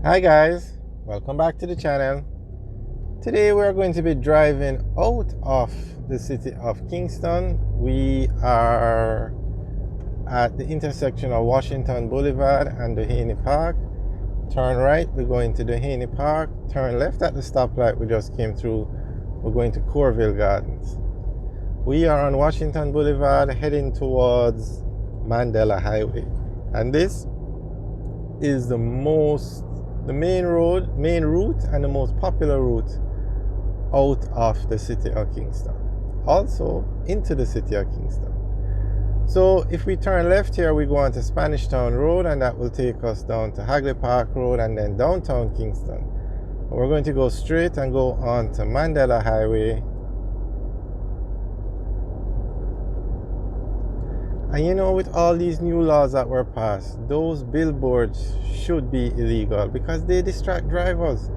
Hi guys, welcome back to the channel. Today we are going to be driving out of the city of Kingston. We are at the intersection of Washington Boulevard and Doheny Park. Turn right, we're going to Doheny Park. Turn left at the stoplight we just came through. We're going to Corville Gardens. We are on Washington Boulevard heading towards Mandela Highway. And this is the main route and the most popular route out of the city of Kingston, also into the city of Kingston. So if we turn left here, we go on to Spanish Town Road, and that will take us down to Hagley Park Road and then downtown Kingston. We're going to go straight and go on to Mandela Highway. And you know, with all these new laws that were passed, those billboards should be illegal because they distract drivers.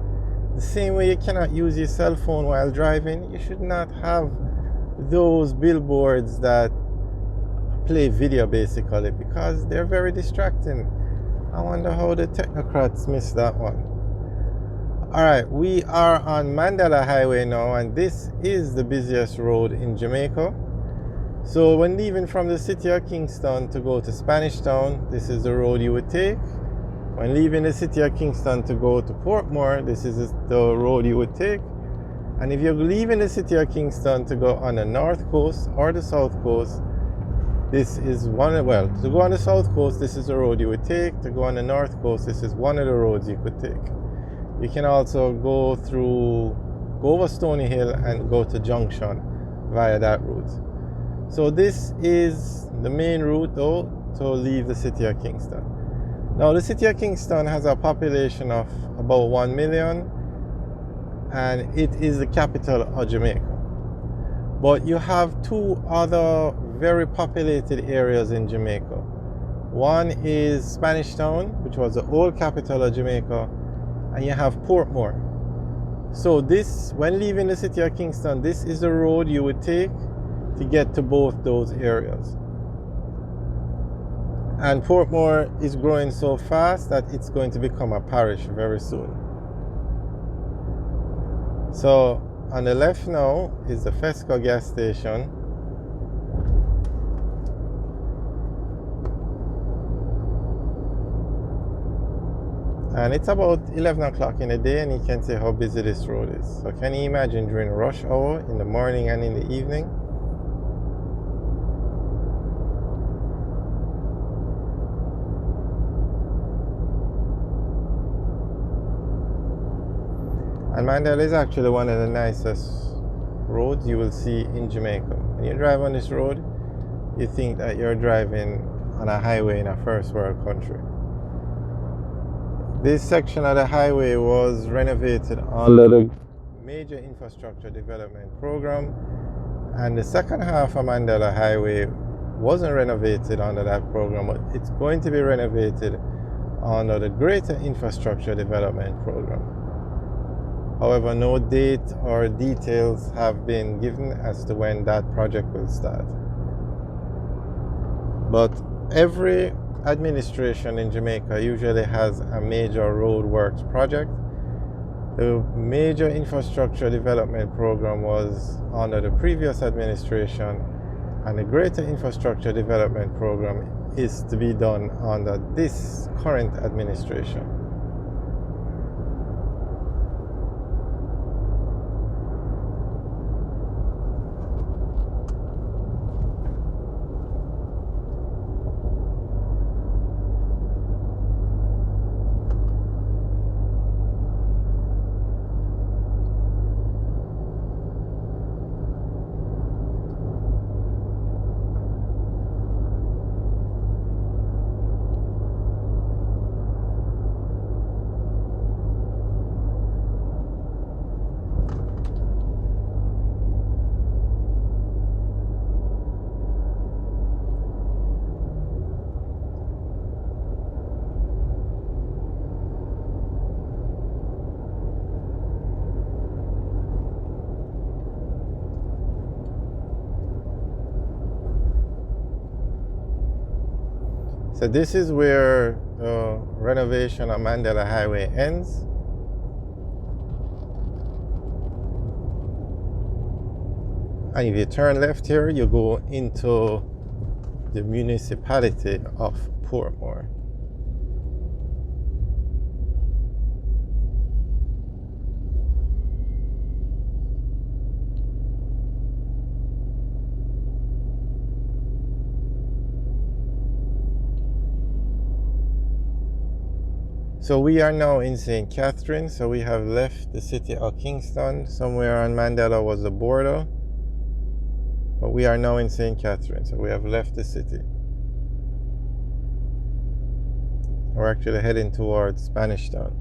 The same way you cannot use your cell phone while driving, you should not have those billboards that play video basically, because they're very distracting. I wonder how the technocrats missed that one. Alright, we are on Mandela Highway now, and this is the busiest road in Jamaica. So when leaving from the city of Kingston to go to Spanish Town, this is the road you would take. When leaving the city of Kingston to go to Portmore, this is the road you would take. And if you're leaving the city of Kingston to go on the north coast or the south coast, this is to go on the south coast, this is the road you would take. To go on the north coast, this is one of the roads you could take. You can also go over Stony Hill and go to Junction via that route. So this is the main route though to leave the city of Kingston. Now the city of Kingston has a population of about 1 million, and it is the capital of Jamaica. But you have two other very populated areas in Jamaica. One is Spanish Town, which was the old capital of Jamaica, and you have Portmore. So this, when leaving the city of Kingston, this is the road you would take to get to both those areas. And Portmore is growing so fast that it's going to become a parish very soon. So on the left now is the Fesco gas station. And it's about 11 o'clock in the day, and you can see how busy this road is. So can you imagine during rush hour in the morning and in the evening? And Mandela is actually one of the nicest roads you will see in Jamaica. When you drive on this road, you think that you're driving on a highway in a first world country. This section of the highway was renovated under the major infrastructure development program, and the second half of Mandela Highway wasn't renovated under that program, but it's going to be renovated under the greater infrastructure development program. However, no date or details have been given as to when that project will start. But every administration in Jamaica usually has a major roadworks project. The major infrastructure development program was under the previous administration, and the greater infrastructure development program is to be done under this current administration. So this is where the renovation of Mandela Highway ends. And if you turn left here, you go into the municipality of Portmore. So we are now in St. Catherine. So we have left the city of Kingston. Somewhere on Mandela was the border. But we are now in St. Catherine. So we have left the city. We're actually heading towards Spanish Town.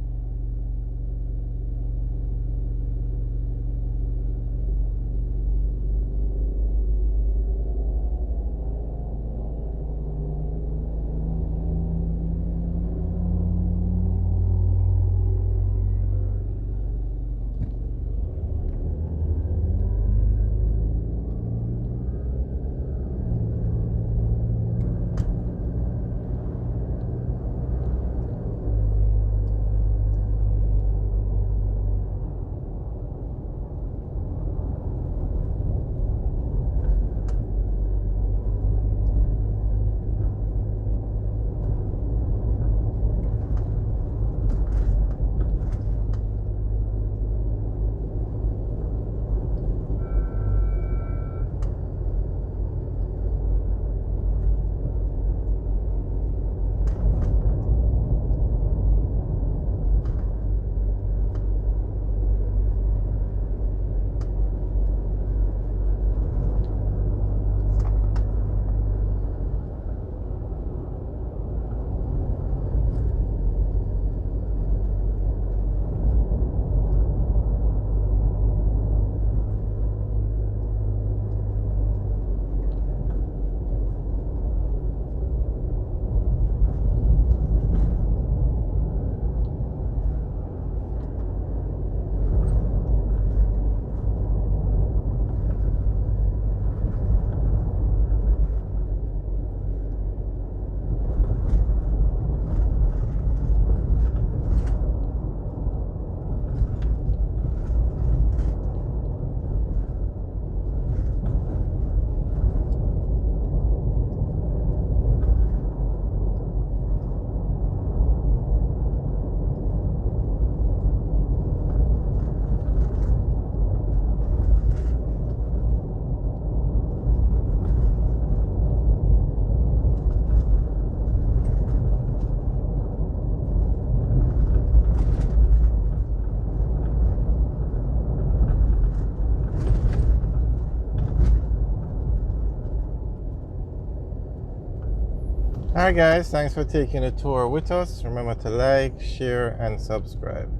Alright guys, thanks for taking a tour with us. Remember to like, share and subscribe.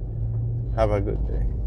Have a good day.